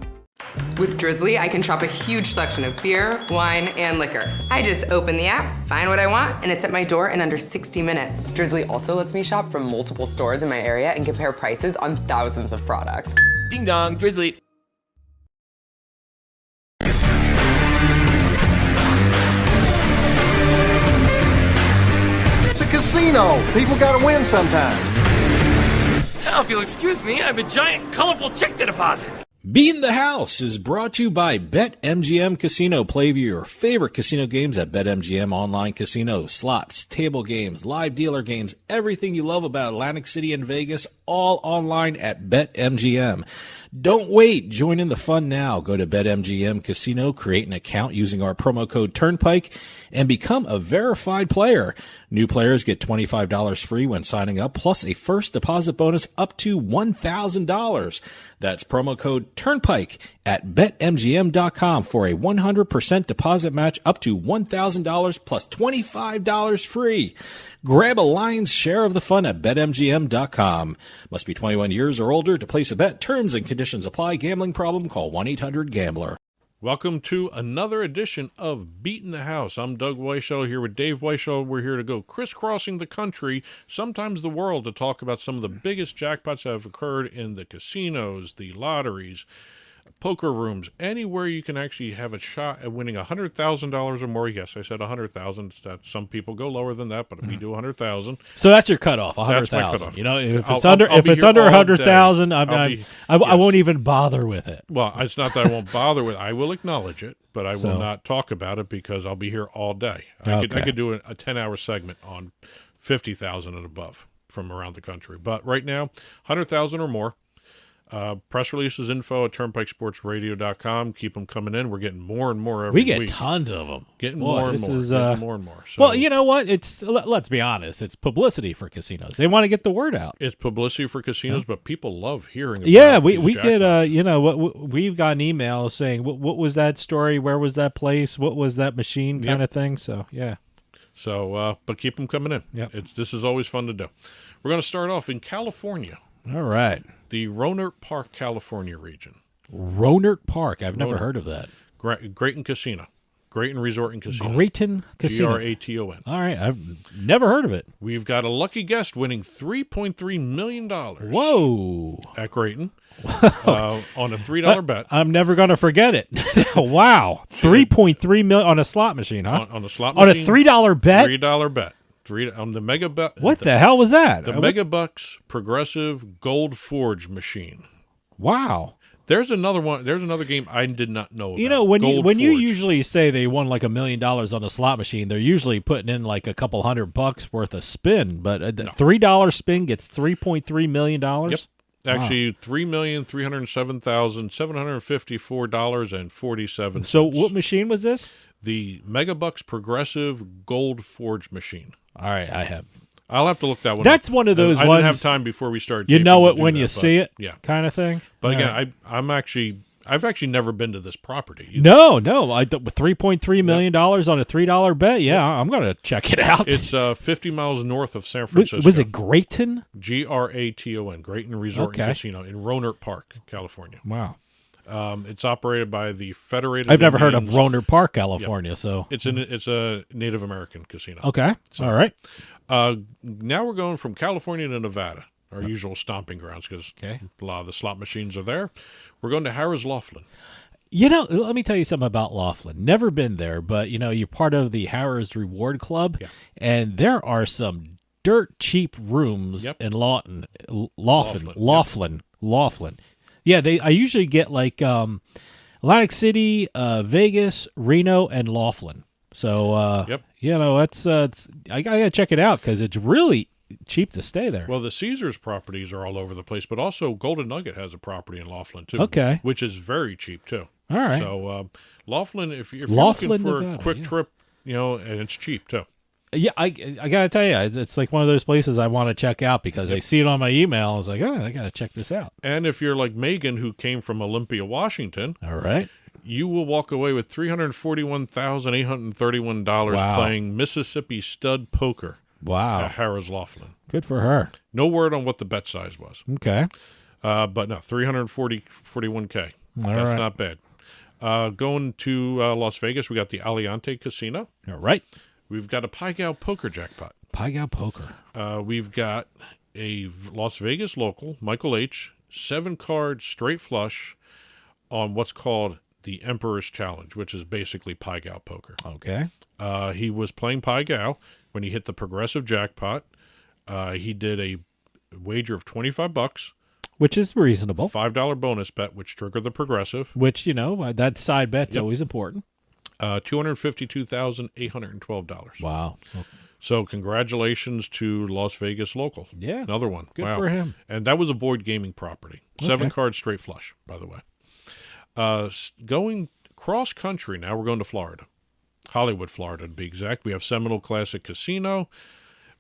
With Drizzly, I can shop a huge selection of beer, wine, and liquor. I just open the app, find what I want, and it's at my door in under 60 minutes. Drizzly also lets me shop from multiple stores in my area and compare prices on thousands of products. Ding dong, Drizzly. casino. People gotta win sometime. Now, if you'll excuse me, I have a giant, colorful check to deposit. Beatin The House is brought to you by BetMGM Casino. Play your favorite casino games at BetMGM Online Casino. Slots, table games, live dealer games, everything you love about Atlantic City and Vegas, all online at BetMGM. Don't wait. Join in the fun now. Go to BetMGM Casino, create an account using our promo code Turnpike, and become a verified player. New players get $25 free when signing up, plus a first deposit bonus up to $1,000. That's promo code Turnpike at BetMGM.com for a 100% deposit match up to $1,000 plus $25 free. Grab a lion's share of the fun at BetMGM.com. Must be 21 years or older to place a bet. Terms and conditions apply. Gambling problem? Call 1-800-GAMBLER. Welcome to another edition of Beatin The House. I'm Doug Weischadle here with Dave Weischadle. We're here to go crisscrossing the country, sometimes the world, to talk about some of the biggest jackpots that have occurred in the casinos, the lotteries, poker rooms, anywhere you can actually have a shot at winning $100,000 or more. Yes, I said $100,000. That some people go lower than that, but we do $100,000. So that's your cutoff, $100,000. You know, if it's under $100,000, I won't even bother with it. Well, it's not that I won't bother with it. I will acknowledge it, but I will not talk about it because I'll be here all day. I could do a 10-hour segment on $50,000 and above from around the country. But right now, $100,000 or more. Press releases, info at turnpikesportsradio.com. Keep them coming in. We're getting more and more every week. We get tons of them. Getting more and more. Getting more and more. So, well, you know what? Let's be honest. It's publicity for casinos. They want to get the word out. It's publicity for casinos, but people love hearing about we get, we've gotten emails saying, what was that story? Where was that place? What was that machine kind of thing? So, yeah. So, but keep them coming in. Yep. This is always fun to do. We're going to start off in California. All right. The Rohnert Park, California region. Rohnert Park. I've never heard of that. Grayton Casino. Grayton Resort and Casino. Grayton Casino. Graton. All right. I've never heard of it. We've got a lucky guest winning $3.3 million. Whoa. At Grayton. On a $3 bet. I'm never going to forget it. Wow. $3.3 million on a slot machine, huh? On a slot machine. On a $3 bet? $3 bet. On the Mega Bucks. What the hell was that? The Mega Bucks Progressive Gold Forge machine. Wow. There's another one. There's another game I did not know about. You know, when you usually say they won like $1 million on a slot machine, they're usually putting in like a couple $100 worth of spin. But a $3 spin gets $3.3 million. Yep. Actually, $3,307,754.47. So what machine was this? The Megabucks Progressive Gold Forge machine. All right, I'll have to look that one That's up. one of those ones. I didn't have time before we started. You know it when you see it, kind of thing. But again, I've actually never been to this property. No, $3.3 million on a $3 bet. Yeah, I'm going to check it out. It's 50 miles north of San Francisco. Was it Grayton? Graton, Grayton Resort and Casino in Rohnert Park, California. Wow. It's operated by the Federated. I've never heard of Rohnert Park, California. So it's a Native American casino. Okay, all right. Now we're going from California to Nevada, our usual stomping grounds, because a lot of the slot machines are there. We're going to Harrah's Laughlin. You know, let me tell you something about Laughlin. Never been there, but you know, you're part of the Harrah's Reward Club, and there are some dirt cheap rooms in Laughlin. Yeah, I usually get like Atlantic City, Vegas, Reno, and Laughlin. So, you know, I gotta check it out because it's really cheap to stay there. Well, the Caesars properties are all over the place, but also Golden Nugget has a property in Laughlin too. Okay, which is very cheap too. All right. So Laughlin, if you're looking for Nevada, a quick trip, you know, and it's cheap too. Yeah, I gotta tell you, it's like one of those places I want to check out because I see it on my email. I was like, I gotta check this out. And if you're like Megan, who came from Olympia, Washington, all right, you will walk away with $341,831 playing Mississippi Stud Poker. Wow, at Harrah's Laughlin. Good for her. No word on what the bet size was. Okay, but no, $341K. That's not bad. Going to Las Vegas, we got the Aliante Casino. All right. We've got a Pai Gow Poker jackpot. Pai Gow Poker. We've got a Las Vegas local, Michael H., 7-card straight flush on what's called the Emperor's Challenge, which is basically Pai Gow Poker. Okay. He was playing Pai Gow when he hit the progressive jackpot He did a wager of $25, which is reasonable. $5 bonus bet, which triggered the progressive. Which, that side bet's always important. $252,812. Wow. So congratulations to Las Vegas local. Yeah. Another one. Good for him. And that was a board gaming property. 7 cards straight flush, by the way. Going cross country now, we're going to Florida. Hollywood, Florida to be exact. We have Seminole Classic Casino.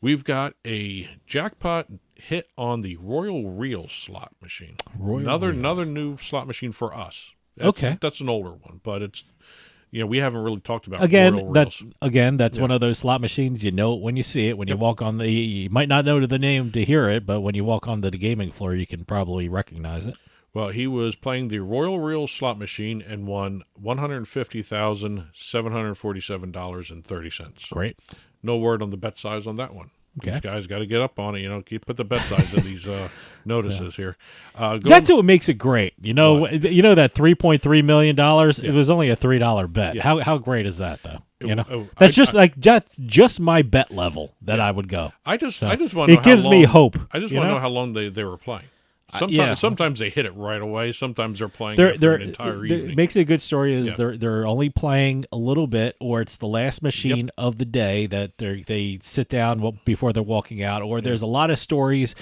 We've got a jackpot hit on the Royal Reel slot machine. Another new slot machine for us. That's an older one, but it's we haven't really talked about Royal Reels. That's one of those slot machines. You know it when you see it. When you walk on you might not know the name to hear it, but when you walk onto the gaming floor, you can probably recognize it. Well, he was playing the Royal Reel slot machine and won $150,747.30. Great. No word on the bet size on that one. Okay. These guys got to get up on it. Put the bet size in these notices here. That's what makes it great. That $3.3 million. It was only a $3 bet. Yeah. How great is that, though? That's just my bet level that I would go. I just want to know. It gives me hope. I just want to know how long they were playing. Sometimes they hit it right away. Sometimes they're playing for an entire evening. Makes it a good story is they're only playing a little bit, or it's the last machine of the day that they sit down before they're walking out, or there's a lot of stories.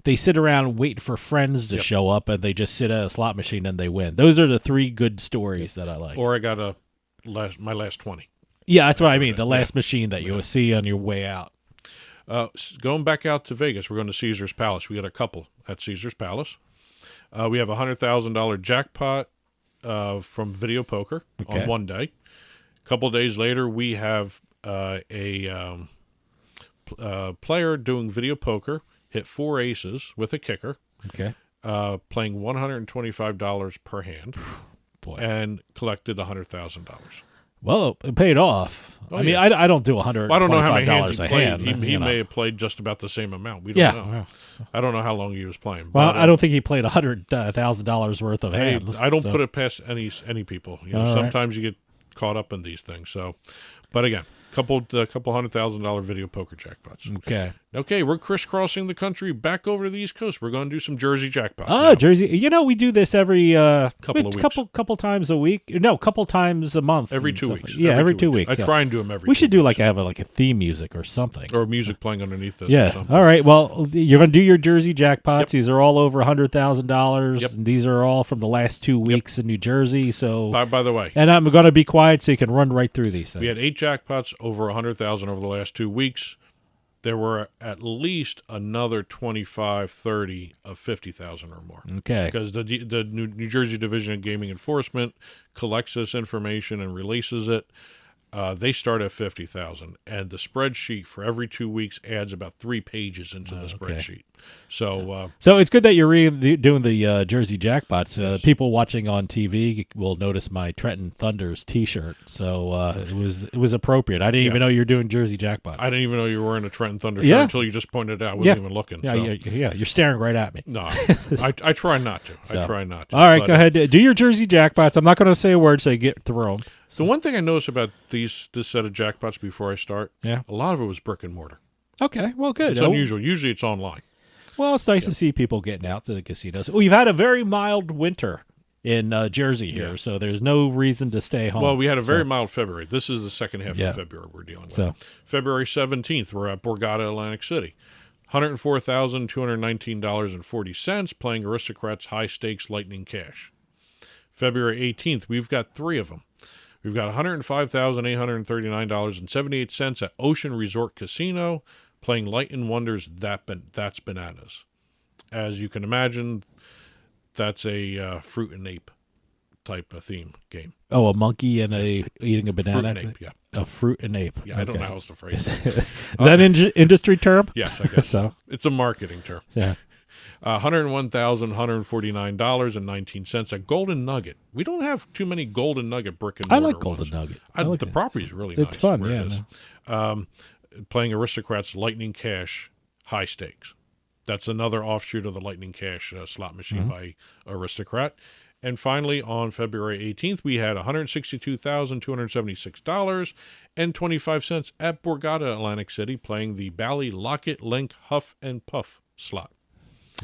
They sit around waiting for friends to show up, and they just sit at a slot machine and they win. Those are the 3 good stories that I like. Or I got my last 20. Yeah, that's what I mean. The last machine that you'll see on your way out. Going back out to Vegas, we're going to Caesar's Palace. We got a couple at Caesar's Palace. We have a $100,000 jackpot from video poker on one day. A couple days later, we have a player doing video poker, hit 4 aces with a kicker, playing $125 per hand, and collected $100,000. Well, it paid off. I mean, I don't do $125 I don't know how many hands a he played. hand. He may have played just about the same amount. We don't know. Yeah. I don't know how long he was playing. Well, but, I don't think he played $100,000 worth of hands. I don't put it past any people. Sometimes you get caught up in these things. So, but again, couple $100,000 video poker jackpots. Okay, we're crisscrossing the country back over to the East Coast. We're going to do some Jersey jackpots. Oh, now. Jersey. We do this every couple times a week. No, couple times a month. Every 2 weeks. Yeah, every 2 weeks. I try and do them every. We should do have a theme music or something, or music playing underneath this. Yeah. Or something. All right. Well, you're going to do your Jersey jackpots. These are all over $100,000. Yep. And these are all from the last 2 weeks in New Jersey. So, by the way, and I'm going to be quiet so you can run right through these things. We had 8 jackpots over $100,000 over the last 2 weeks. There were at least another 25, 30 of 50,000 or more. Okay. Because the New Jersey Division of Gaming Enforcement collects this information and releases it. They start at 50,000, and the spreadsheet for every 2 weeks adds about 3 pages into the spreadsheet. So it's good that you're doing the Jersey jackpots. Yes. People watching on TV will notice my Trenton Thunders T-shirt. So it was appropriate. I didn't even know you were doing Jersey jackpots. I didn't even know you were wearing a Trenton Thunders shirt until you just pointed it out. I wasn't even looking. Yeah, you're staring right at me. No, I try not to. I try not to. All right, go ahead. Do your Jersey jackpots. I'm not going to say a word so you get through them. So one thing I noticed about this set of jackpots before I start, a lot of it was brick and mortar. Okay, well, good. It's unusual. Usually it's online. Well, it's nice to see people getting out to the casinos. We've had a very mild winter in Jersey here, so there's no reason to stay home. Well, we had a very mild February. This is the second half of February we're dealing with. February 17th, we're at Borgata, Atlantic City. $104,219.40 playing Aristocrats High Stakes Lightning Cash. February 18th, we've got 3 of them. We've got $105,839.78 at Ocean Resort Casino, playing Light and Wonders, That's Bananas. As you can imagine, that's a fruit and ape type of theme game. Oh, a monkey and eating a banana? Fruit and ape, yeah. A fruit and ape. Yeah, I don't know how else to phrase it. Is that an industry term? Yes, I guess so. It's a marketing term. Yeah. $101,149.19 at Golden Nugget. We don't have too many Golden Nugget brick and mortar. I like Golden Nugget. The property is really nice. It's fun, playing Aristocrats Lightning Cash High Stakes. That's another offshoot of the Lightning Cash slot machine by Aristocrat. And finally, on February 18th, we had $162,276.25 at Borgata, Atlantic City, playing the Bally Locket Link Huff and Puff slot.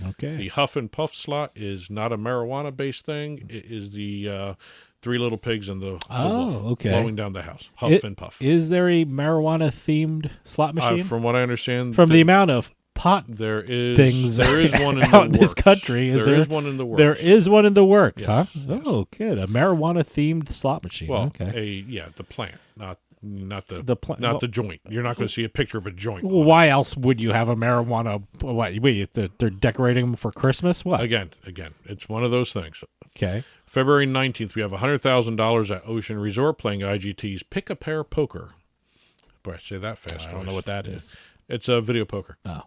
Okay. The Huff and Puff slot is not a marijuana-based thing. It is the Three Little Pigs and the wolf okay. blowing down the house. Huff and Puff. Is there a marijuana-themed slot machine? From what I understand, from the amount of pot there is one in out the in this country. There is one in the works. There is one in the works, Yes, huh? Oh, good. A marijuana-themed slot machine. Well, okay. the plant, not the the joint. You're not going to see a picture of a joint. Well, why else would you have a marijuana? What? Wait, they're decorating them for Christmas? What? Again, it's one of those things. Okay. February 19th, we have $100,000 at Ocean Resort playing IGT's Pick a Pair Poker. Boy, I say that fast. I don't know what that is. It's a video poker. Oh.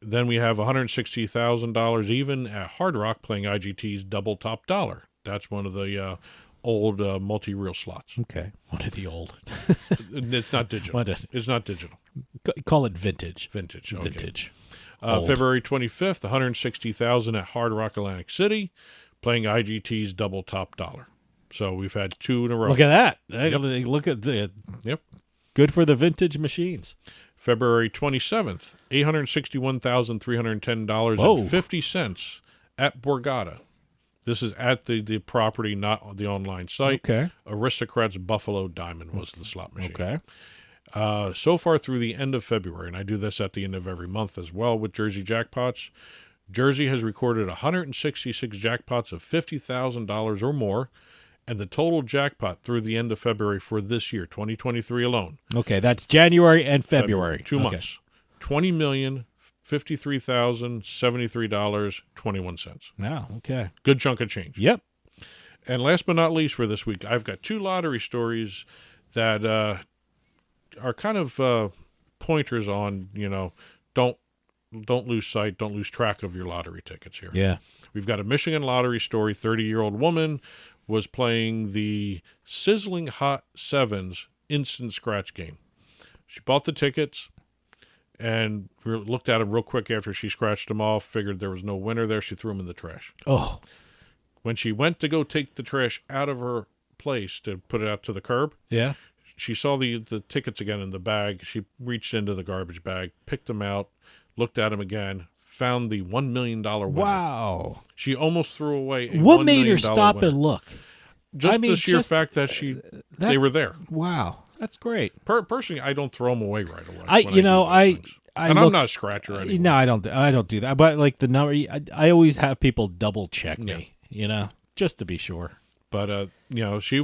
Then we have $160,000 even at Hard Rock playing IGT's Double Top Dollar. That's one of the old multi-reel slots. Okay. One of the old. It's not digital. It's not digital. Call it vintage. Vintage. Okay. Vintage. February 25th, $160,000 at Hard Rock Atlantic City playing IGT's Double Top Dollar. So we've had two in a row. Look at that. Yep. Look at the. Yep. Good for the vintage machines. February 27th, $861,310.50 at Borgata. This is at the property, not on the online site. Okay. Aristocrats Buffalo Diamond was the slot machine. Okay. So far through the end of February, and I do this at the end of every month as well with Jersey Jackpots, Jersey has recorded 166 jackpots of $50,000 or more, and the total jackpot through the end of February for this year, 2023 alone. Okay, that's January and February. 2 months. $20,053,073.21. Wow, okay. Good chunk of change. Yep. And last but not least for this week, I've got two lottery stories that are kind of pointers on, don't lose sight, don't lose track of your lottery tickets here. Yeah. We've got a Michigan lottery story. 30-year-old woman was playing the Sizzling Hot Sevens instant scratch game. She bought the tickets and looked at them real quick after she scratched them off, figured there was no winner there. She threw them in the trash. Oh. When she went to go take the trash out of her place to put it out to the curb, yeah, she saw the tickets again in the bag. She reached into the garbage bag, picked them out, looked at them again, found the $1 million winner. Wow. She almost threw away a What $1 made her million stop winner. and look? Just the sheer fact that they were there. Wow. That's great. Personally, I don't throw them away right away. I'm not a scratcher anymore. No, I don't do that. But like the number, I always have people double check me, just to be sure. But she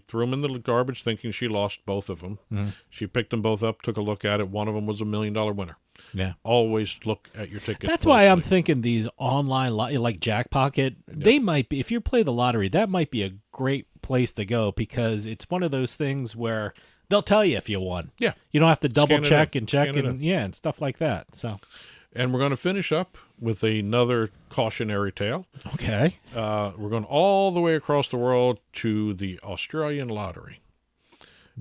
threw them in the garbage thinking she lost both of them. Mm-hmm. She picked them both up, took a look at it. One of them was $1 million winner. Yeah. Always look at your tickets. That's why I'm thinking these online, like Jackpocket, they might be, if you play the lottery, that might be a great place to go because it's one of those things where they'll tell you if you won. Yeah. You don't have to double check and check Scan it and and stuff like that. So. And we're going to finish up with another cautionary tale. Okay. We're going all the way across the world to the Australian lottery.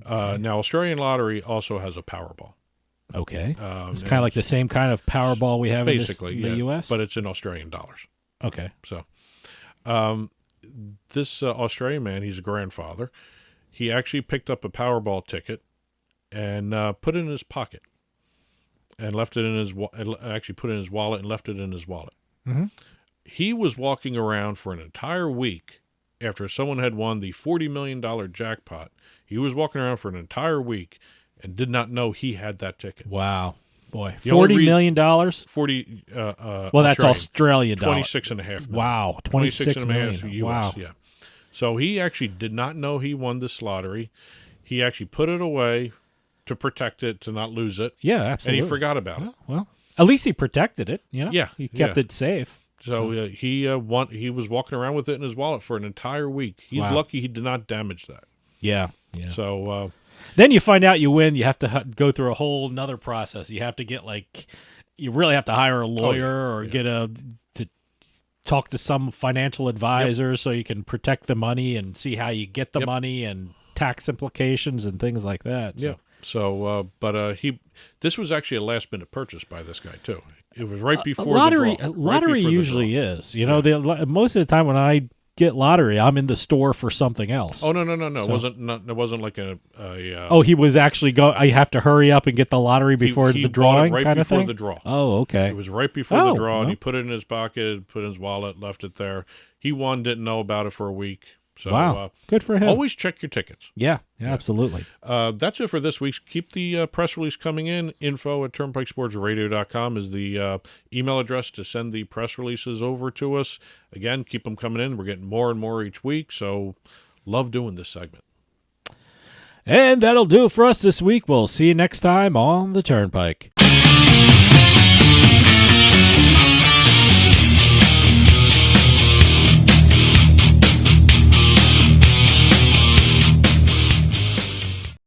Now, Australian lottery also has a Powerball. Okay. It's kind of like the same kind of Powerball we have in the U.S.? But it's in Australian dollars. Okay. So this Australian man, he's a grandfather. He actually picked up a Powerball ticket and put it in his pocket. And left it in his actually put it in his wallet and left it in his wallet. Mm-hmm. He was walking around for an entire week after someone had won the $40 million jackpot. He was walking around for an entire week and did not know he had that ticket. Wow, boy, $40 million. 40. Well, that's Australian dollars. 26.5 million. Wow, 26 million. US, wow. Yeah. So he actually did not know he won this lottery. He actually put it away to protect it, to not lose it. Yeah, absolutely. And he forgot about it. Well, at least he protected it. Yeah, he kept it safe. So he was walking around with it in his wallet for an entire week. He's lucky he did not damage that. Yeah. So then you find out you win. You have to go through a whole nother process. You have to get you really have to hire a lawyer or get to talk to some financial advisor so you can protect the money and see how you get the money and tax implications and things like that. So. Yeah. So, this was actually a last-minute purchase by this guy too. It was right before lottery. the draw. Lottery usually is. You know, most of the time when I get lottery, I'm in the store for something else. Oh no! So, It wasn't like a he was actually I have to hurry up and get the lottery before he the drawing, bought it right kind of before thing. the draw. Oh, okay. It was right before the draw, and he put it in his pocket, put it in his wallet, left it there. He didn't know about it for a week. So, wow, good for him. Always check your tickets. Yeah, absolutely. That's it for this week. Keep the press release coming in. info@turnpikesportsradio.com is the email address to send the press releases over to us. Again, keep them coming in. We're getting more and more each week, so love doing this segment. And that'll do it for us this week. We'll see you next time on the Turnpike.